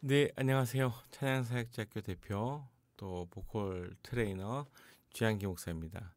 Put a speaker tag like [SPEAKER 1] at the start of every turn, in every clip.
[SPEAKER 1] 네, 안녕하세요. 찬양사역자학교 대표 또 보컬 트레이너 주양기 목사입니다.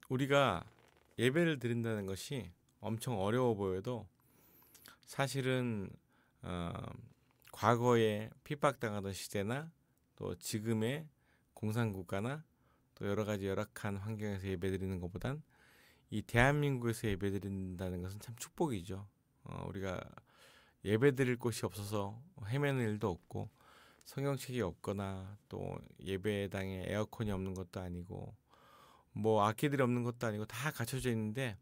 [SPEAKER 1] 우리가 예배를 드린다는 것이 엄청 어려워 보여도 사실은 어, 과거에 핍박당하던 시대나 또 지금의 공산국가나 또 여러 가지 열악한 환경에서 예배드리는 것보단 이 대한민국에서 예배드린다는 것은 참 축복이죠. 우리가 예배드릴 곳이 없어서 헤매는 일도 없고 성경책이 없거나 또 예배당에 에어컨이 없는 것도 아니고 뭐 악기들이 없는 것도 아니고 다 갖춰져 있는데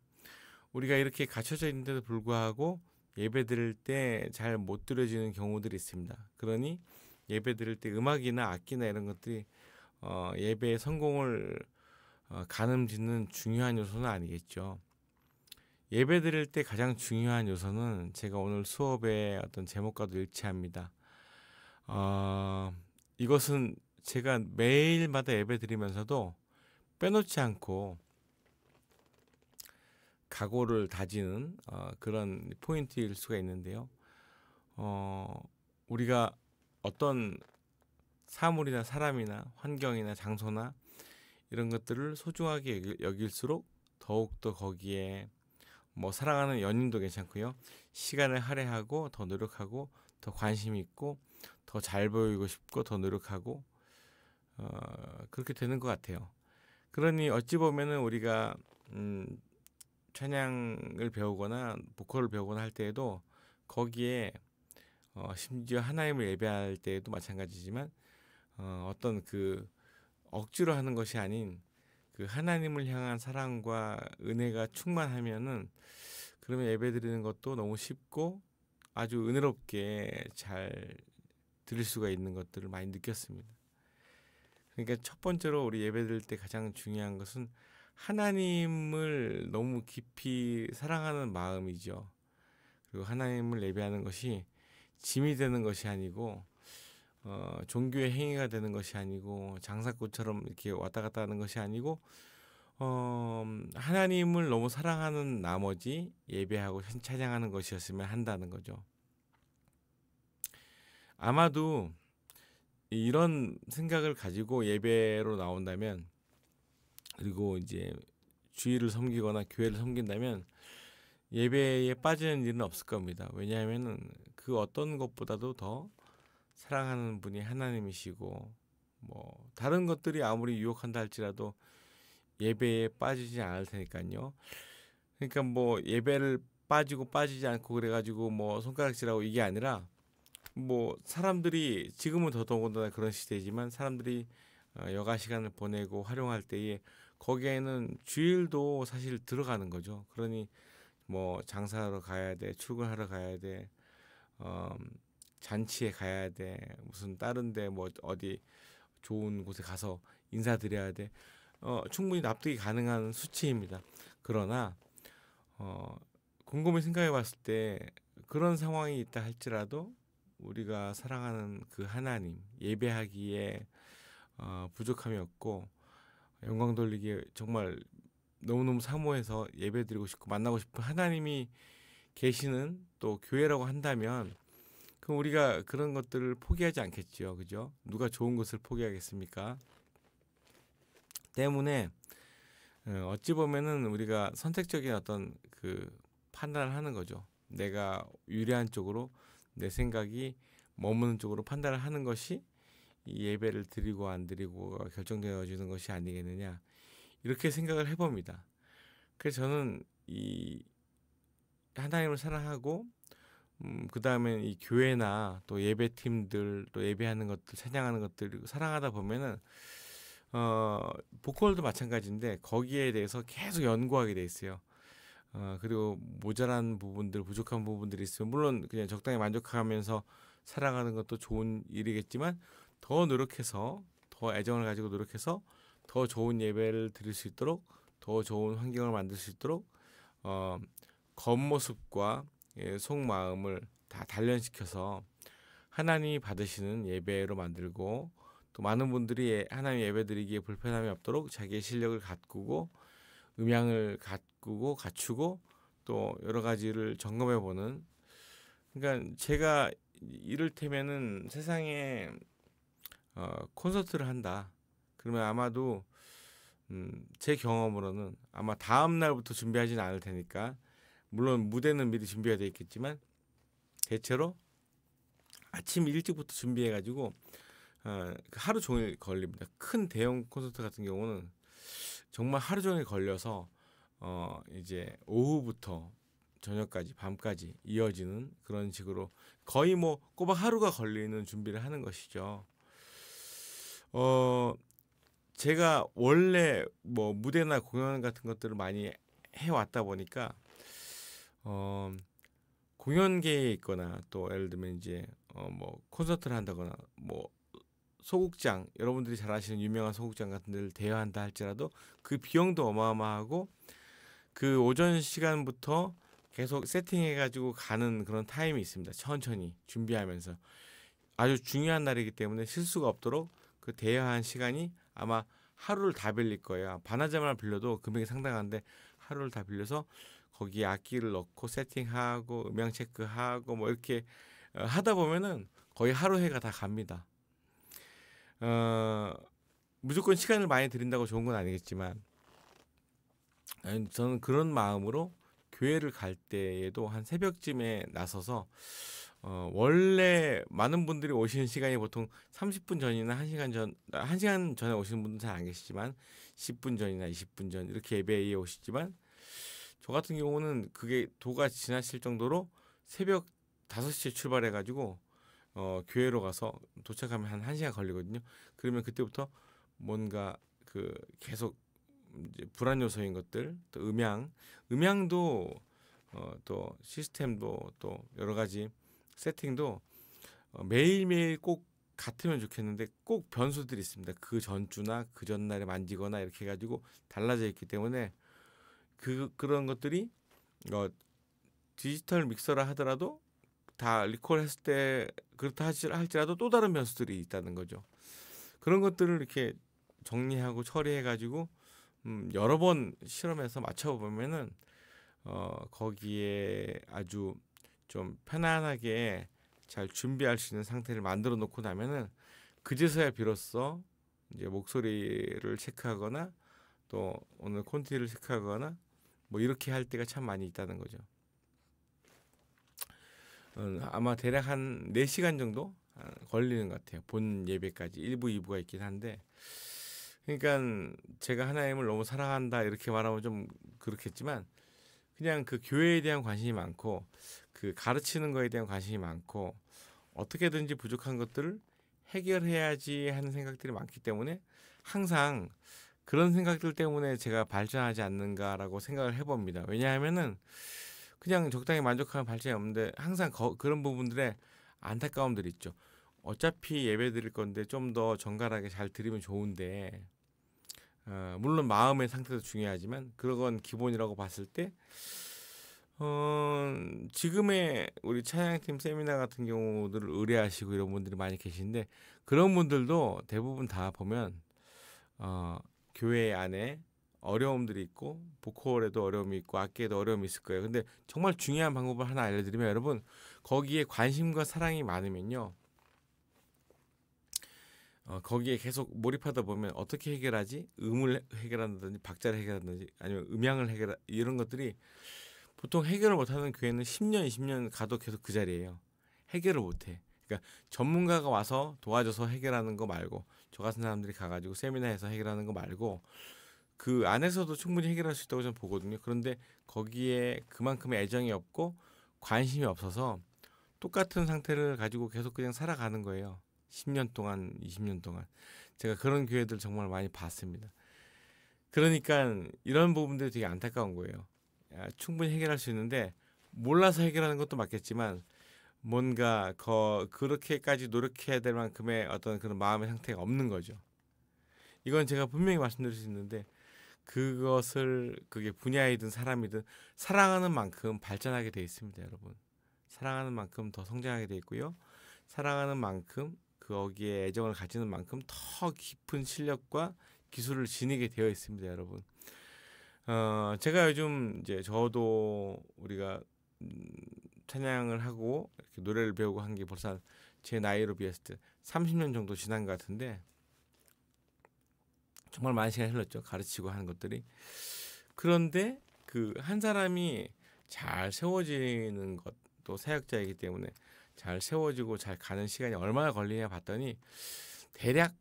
[SPEAKER 1] 우리가 이렇게 갖춰져 있는데도 불구하고 예배 드릴 때 잘 못 드려지는 경우들이 있습니다. 그러니 예배 드릴 때 음악이나 악기나 이런 것들이 예배의 성공을 가늠짓는 중요한 요소는 아니겠죠. 예배 드릴 때 가장 중요한 요소는 제가 오늘 수업의 어떤 제목과도 일치합니다. 이것은 제가 매일마다 예배 드리면서도 빼놓지 않고 각오를 다지는 그런 포인트일 수가 있는데요. 우리가 어떤 사물이나 사람이나 환경이나 장소나 이런 것들을 소중하게 여길수록 더욱더 거기에 뭐 사랑하는 연인도 괜찮고요. 시간을 할애하고 더 노력하고 더 관심 있고 더 잘 보이고 싶고 더 노력하고 그렇게 되는 것 같아요. 그러니 어찌 보면은 우리가 찬양을 배우거나 보컬을 배우거나 할 때에도 거기에 심지어 하나님을 예배할 때에도 마찬가지지만 어떤 그 억지로 하는 것이 아닌 그 하나님을 향한 사랑과 은혜가 충만하면은 그러면 예배드리는 것도 너무 쉽고 아주 은혜롭게 잘 드릴 수가 있는 것들을 많이 느꼈습니다. 그러니까 첫 번째로 우리 예배드릴 때 가장 중요한 것은 하나님을 너무 깊이 사랑하는 마음이죠. 그리고 하나님을 예배하는 것이 짐이 되는 것이 아니고 종교의 행위가 되는 것이 아니고 장사꾼처럼 이렇게 왔다 갔다 하는 것이 아니고 하나님을 너무 사랑하는 나머지 예배하고 찬양하는 것이었으면 한다는 거죠. 아마도 이런 생각을 가지고 예배로 나온다면 그리고 이제 주일을 섬기거나 교회를 섬긴다면 예배에 빠지는 일은 없을 겁니다. 왜냐하면은 그 어떤 것보다도 더 사랑하는 분이 하나님이시고 뭐 다른 것들이 아무리 유혹한다 할지라도 예배에 빠지지 않을 테니까요. 그러니까 뭐 예배를 빠지고 빠지지 않고 그래가지고 뭐 손가락질하고 이게 아니라 뭐 사람들이 지금은 더더군다나 그런 시대지만 사람들이 여가 시간을 보내고 활용할 때에 거기에는 주일도 사실 들어가는 거죠. 그러니 뭐 장사하러 가야 돼, 출근하러 가야 돼, 어, 잔치에 가야 돼, 무슨 다른데 뭐 어디 좋은 곳에 가서 인사드려야 돼. 충분히 납득이 가능한 수치입니다. 그러나 어, 곰곰이 생각해 봤을 때 그런 상황이 있다 할지라도 우리가 사랑하는 그 하나님 예배하기에 부족함이 없고 영광 돌리기에 정말 너무너무 사모해서 예배드리고 싶고 만나고 싶은 하나님이 계시는 또 교회라고 한다면 그럼 우리가 그런 것들을 포기하지 않겠지요. 그죠? 누가 좋은 것을 포기하겠습니까? 때문에 어찌 보면은 우리가 선택적인 어떤 그 판단을 하는 거죠. 내가 유리한 쪽으로 내 생각이 머무는 쪽으로 판단을 하는 것이 이 예배를 드리고 안 드리고가 결정되어지는 것이 아니겠느냐 이렇게 생각을 해봅니다. 그래서 저는 이 하나님을 사랑하고 그 다음에 이 교회나 또 예배팀들 또 예배하는 것들 찬양하는 것들 사랑하다 보면은 보컬도 마찬가지인데 거기에 대해서 계속 연구하게 돼 있어요. 그리고 모자란 부분들, 부족한 부분들이 있으면 물론 그냥 적당히 만족하면서 살아가는 것도 좋은 일이겠지만 더 노력해서 더 애정을 가지고 노력해서 더 좋은 예배를 드릴 수 있도록 더 좋은 환경을 만들 수 있도록 어, 겉모습과 속마음을 다 단련시켜서 하나님이 받으시는 예배로 만들고 또 많은 분들이 하나님 예배드리기에 불편함이 없도록 자기의 실력을 가꾸고 음향을 가꾸고 갖추고 또 여러 가지를 점검해 보는 그러니까 제가 이를테면은 세상에 콘서트를 한다. 그러면 아마도 제 경험으로는 아마 다음 날부터 준비하지는 않을 테니까, 물론 무대는 미리 준비가 돼 있겠지만 대체로 아침 일찍부터 준비해가지고 하루 종일 걸립니다. 큰 대형 콘서트 같은 경우는 정말 하루 종일 걸려서 이제 오후부터 저녁까지 밤까지 이어지는 그런 식으로 거의 뭐 꼬박 하루가 걸리는 준비를 하는 것이죠. 제가 원래 뭐 무대나 공연 같은 것들을 많이 해왔다 보니까 공연계에 있거나 또 예를 들면 이제 뭐 콘서트를 한다거나 뭐 소극장, 여러분들이 잘 아시는 유명한 소극장 같은 데를 대여한다 할지라도 그 비용도 어마어마하고 그 오전 시간부터 계속 세팅해가지고 가는 그런 타임이 있습니다. 천천히 준비하면서 아주 중요한 날이기 때문에 실수가 없도록 그 대여한 시간이 아마 하루를 다 빌릴 거예요. 반나절만 빌려도 금액이 상당한데 하루를 다 빌려서 거기에 악기를 넣고 세팅하고 음향 체크하고 뭐 이렇게 하다 보면은 거의 하루 해가 다 갑니다. 무조건 시간을 많이 들인다고 좋은 건 아니겠지만 저는 그런 마음으로 교회를 갈 때에도 한 새벽쯤에 나서서 원래 많은 분들이 오시는 시간이 보통 30분 전이나 1시간 전, 1시간 전에 오시는 분들은 잘 안 계시지만 10분 전이나 20분 전 이렇게 예배에 오시지만 저 같은 경우는 그게 도가 지나칠 정도로 새벽 5시에 출발해가지고 교회로 가서 도착하면 한 1시간 걸리거든요. 그러면 그때부터 뭔가 그 계속 이제 불안 요소인 것들, 또 음향도 또 시스템도 또 여러 가지 세팅도 매일매일 꼭 같으면 좋겠는데 꼭 변수들이 있습니다. 그 전주나 그 전날에 만지거나 이렇게 해가지고 달라져 있기 때문에 그런 것들이 디지털 믹서라 하더라도 다 리콜했을 때 그렇다 할지라도 또 다른 변수들이 있다는 거죠. 그런 것들을 이렇게 정리하고 처리해가지고 여러 번 실험해서 맞춰보면은 거기에 아주 좀 편안하게 잘 준비할 수 있는 상태를 만들어 놓고 나면은 그제서야 비로소 이제 목소리를 체크하거나 또 오늘 콘티를 체크하거나 뭐 이렇게 할 때가 참 많이 있다는 거죠. 아마 대략 한 4시간 정도 걸리는 것 같아요. 본 예배까지 1부, 2부가 있긴 한데, 그러니까 제가 하나님을 너무 사랑한다 이렇게 말하면 좀 그렇겠지만 그냥 그 교회에 대한 관심이 많고 그 가르치는 거에 대한 관심이 많고 어떻게든지 부족한 것들을 해결해야지 하는 생각들이 많기 때문에 항상 그런 생각들 때문에 제가 발전하지 않는가라고 생각을 해봅니다. 왜냐하면은 그냥 적당히 만족하면 발전이 없는데 항상 그런 부분들에 안타까움들이 있죠. 어차피 예배 드릴 건데 좀 더 정갈하게 잘 드리면 좋은데 물론 마음의 상태도 중요하지만 그건 기본이라고 봤을 때 지금의 우리 찬양팀 세미나 같은 경우들을 의뢰하시고 이런 분들이 많이 계신데 그런 분들도 대부분 다 보면 교회 안에 어려움들이 있고 보컬에도 어려움이 있고 악기에도 어려움이 있을 거예요. 근데 정말 중요한 방법을 하나 알려드리면 여러분 거기에 관심과 사랑이 많으면요. 거기에 계속 몰입하다 보면 어떻게 해결하지? 음을 해결한다든지 박자를 해결한다든지 아니면 음향을 이런 것들이 보통 해결을 못하는 교회는 10년, 20년 가도 계속 그 자리예요. 해결을 못해. 그러니까 전문가가 와서 도와줘서 해결하는 거 말고 저 같은 사람들이 가가지고 세미나에서 해결하는 거 말고 그 안에서도 충분히 해결할 수 있다고 저는 보거든요. 그런데 거기에 그만큼의 애정이 없고 관심이 없어서 똑같은 상태를 가지고 계속 그냥 살아가는 거예요. 10년 동안, 20년 동안. 제가 그런 교회들 정말 많이 봤습니다. 그러니까 이런 부분들이 되게 안타까운 거예요. 충분히 해결할 수 있는데 몰라서 해결하는 것도 맞겠지만 뭔가 그렇게까지 노력해야 될 만큼의 어떤 그런 마음의 상태가 없는 거죠. 이건 제가 분명히 말씀드릴 수 있는데 그게 분야이든 사람이든 사랑하는 만큼 발전하게 돼 있습니다, 여러분. 사랑하는 만큼 더 성장하게 돼 있고요. 사랑하는 만큼 거기에 애정을 가지는 만큼 더 깊은 실력과 기술을 지니게 되어 있습니다, 여러분. 제가 요즘 이제 저도 우리가 찬양을 하고 이렇게 노래를 배우고 한 게 벌써 제 나이로 비했을 때 30년 정도 지난 것 같은데 정말 많은 시간이 흘렀죠. 가르치고 하는 것들이. 그런데 그 한 사람이 잘 세워지는 것도 사역자이기 때문에 잘 세워지고 잘 가는 시간이 얼마나 걸리냐 봤더니 대략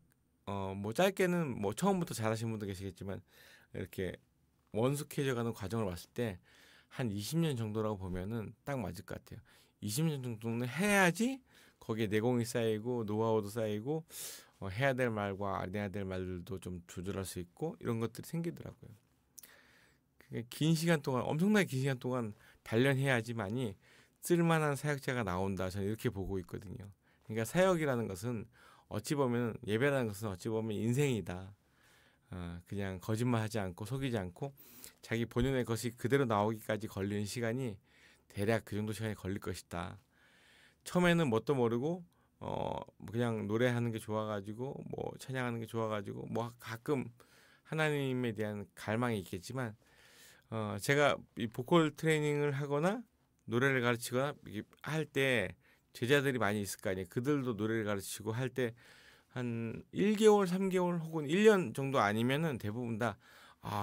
[SPEAKER 1] 뭐 짧게는 뭐 처음부터 잘하시는 분도 계시겠지만 이렇게 원숙해져 가는 과정을 봤을 때 한 20년 정도라고 보면은 딱 맞을 것 같아요. 20년 정도는 해야지 거기에 내공이 쌓이고 노하우도 쌓이고 해야 될 말과 안 해야 될 말들도 좀 조절할 수 있고 이런 것들이 생기더라고요. 그게 긴 시간 동안 엄청나게 긴 시간 동안 단련해야지만이 쓸만한 사역자가 나온다. 저는 이렇게 보고 있거든요. 그러니까 사역이라는 것은 어찌 보면 예배라는 것은 어찌 보면 인생이다. 그냥 거짓말하지 않고 속이지 않고 자기 본연의 것이 그대로 나오기까지 걸리는 시간이 대략 그 정도 시간이 걸릴 것이다. 처음에는 뭣도 모르고 그냥 노래하는 게 좋아가지고 뭐 찬양하는 게 좋아가지고 뭐 가끔 하나님에 대한 갈망이 있겠지만 제가 이 보컬 트레이닝을 하거나 노래를 가르치거나 할 때 제자들이 많이 있을 거 아니에요. 그들도 노래를 가르치고 할 때 한 1개월, 3개월 혹은 1년 정도 아니면은 대부분 다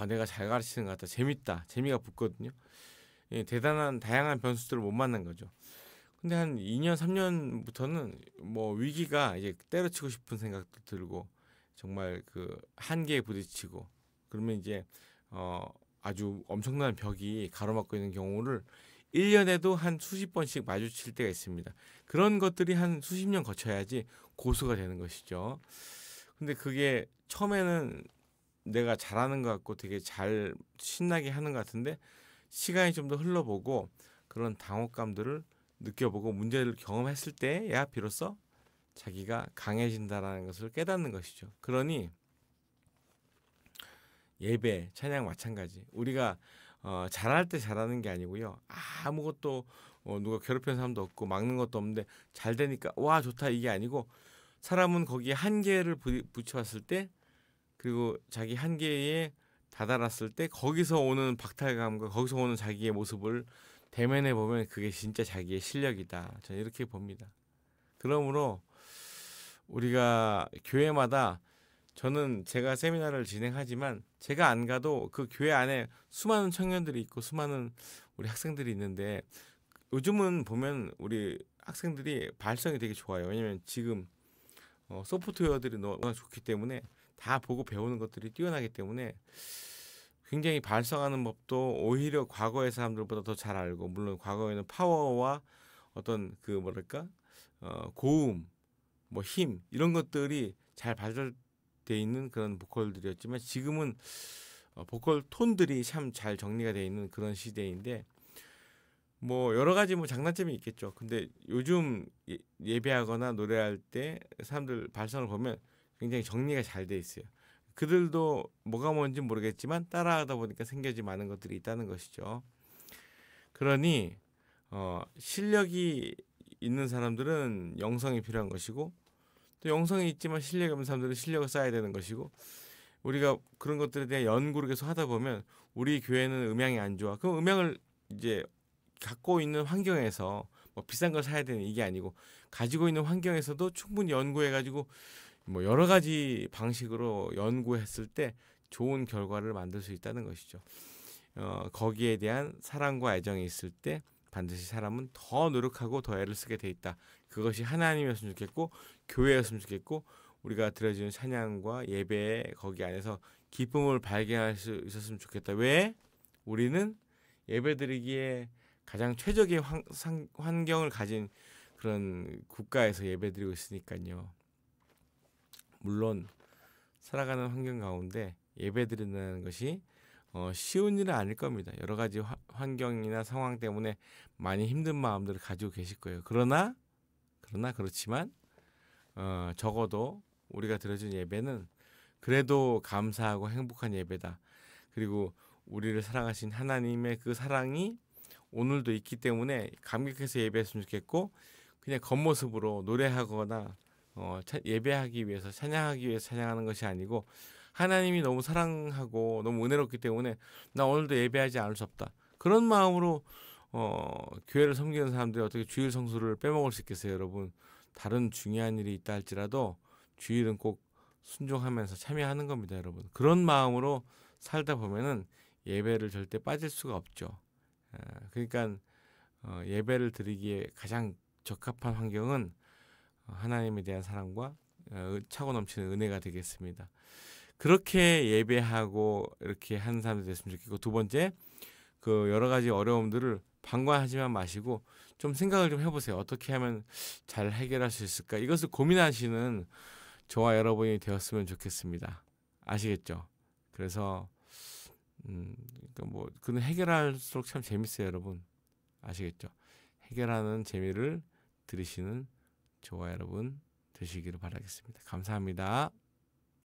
[SPEAKER 1] 내가 잘 가르치는 것 같다. 재밌다. 재미가 붙거든요. 예, 대단한 다양한 변수들을 못 만난 거죠. 근데 한 2년, 3년부터는 뭐 위기가 이제 때려치고 싶은 생각도 들고 정말 그 한계에 부딪히고 그러면 이제 아주 엄청난 벽이 가로막고 있는 경우를 1년에도 한 수십 번씩 마주칠 때가 있습니다. 그런 것들이 한 수십 년 거쳐야지 고수가 되는 것이죠. 근데 그게 처음에는 내가 잘하는 것 같고 되게 잘 신나게 하는 것 같은데 시간이 좀 더 흘러보고 그런 당혹감들을 느껴보고 문제를 경험했을 때야 비로소 자기가 강해진다라는 것을 깨닫는 것이죠. 그러니 예배, 찬양 마찬가지. 우리가 잘할 때 잘하는 게 아니고요. 아무것도 누가 괴롭히는 사람도 없고 막는 것도 없는데 잘 되니까 와 좋다 이게 아니고 사람은 거기에 한계를 붙여왔을 때 그리고 자기 한계에 다다랐을 때 거기서 오는 박탈감과 거기서 오는 자기의 모습을 대면해 보면 그게 진짜 자기의 실력이다. 저는 이렇게 봅니다. 그러므로 우리가 교회마다 저는 제가 세미나를 진행하지만 제가 안 가도 그 교회 안에 수많은 청년들이 있고 수많은 우리 학생들이 있는데 요즘은 보면 우리 학생들이 발성이 되게 좋아요. 왜냐면 지금 소프트웨어들이 너무 좋기 때문에 다 보고 배우는 것들이 뛰어나기 때문에 굉장히 발성하는 법도 오히려 과거의 사람들보다 더 잘 알고 물론 과거에는 파워와 어떤 그 뭐랄까 고음 뭐 힘 이런 것들이 잘 발달돼 있는 그런 보컬들이었지만 지금은 보컬 톤들이 참 잘 정리가 돼 있는 그런 시대인데 뭐 여러 가지 뭐 장단점이 있겠죠. 근데 요즘 예배하거나 노래할 때 사람들 발성을 보면 굉장히 정리가 잘 돼 있어요. 그들도 뭐가 뭔지 모르겠지만 따라하다 보니까 생겨지 많은 것들이 있다는 것이죠. 그러니 실력이 있는 사람들은 영성이 필요한 것이고 또 영성이 있지만 실력이 없는 사람들은 실력을 쌓아야 되는 것이고 우리가 그런 것들에 대한 연구를 계속 하다 보면 우리 교회는 음향이 안 좋아. 그럼 음향을 이제 갖고 있는 환경에서 뭐 비싼 걸 사야 되는 이게 아니고 가지고 있는 환경에서도 충분히 연구해가지고 뭐 여러 가지 방식으로 연구했을 때 좋은 결과를 만들 수 있다는 것이죠. 거기에 대한 사랑과 애정이 있을 때 반드시 사람은 더 노력하고 더 애를 쓰게 돼 있다. 그것이 하나님이었으면 좋겠고 교회였으면 좋겠고 우리가 드려지는 찬양과 예배에 거기 안에서 기쁨을 발견할 수 있었으면 좋겠다. 왜? 우리는 예배드리기에 가장 최적의 환경을 가진 그런 국가에서 예배드리고 있으니까요. 물론 살아가는 환경 가운데 예배드린다는 것이 쉬운 일은 아닐 겁니다. 여러 가지 환경이나 상황 때문에 많이 힘든 마음들을 가지고 계실 거예요. 그러나 그렇지만 적어도 우리가 드려준 예배는 그래도 감사하고 행복한 예배다. 그리고 우리를 사랑하신 하나님의 그 사랑이 오늘도 있기 때문에 감격해서 예배했으면 좋겠고 그냥 겉모습으로 노래하거나 예배하기 위해서 찬양하기 위해서 찬양하는 것이 아니고 하나님이 너무 사랑하고 너무 은혜롭기 때문에 나 오늘도 예배하지 않을 수 없다. 그런 마음으로 교회를 섬기는 사람들이 어떻게 주일 성수를 빼먹을 수 있겠어요, 여러분? 다른 중요한 일이 있다 할지라도 주일은 꼭 순종하면서 참여하는 겁니다, 여러분. 그런 마음으로 살다 보면은 예배를 절대 빠질 수가 없죠. 그러니까 예배를 드리기에 가장 적합한 환경은 하나님에 대한 사랑과 차고 넘치는 은혜가 되겠습니다. 그렇게 예배하고 이렇게 하는 사람들이 됐으면 좋겠고, 두 번째, 그 여러 가지 어려움들을 방관하지만 마시고 좀 생각을 좀 해보세요. 어떻게 하면 잘 해결할 수 있을까? 이것을 고민하시는 저와 여러분이 되었으면 좋겠습니다. 아시겠죠? 그래서 그러니까 뭐 그는 해결할수록 참 재밌어요, 여러분. 아시겠죠? 해결하는 재미를 들으시는 저와 여러분 되시기를 바라겠습니다. 감사합니다.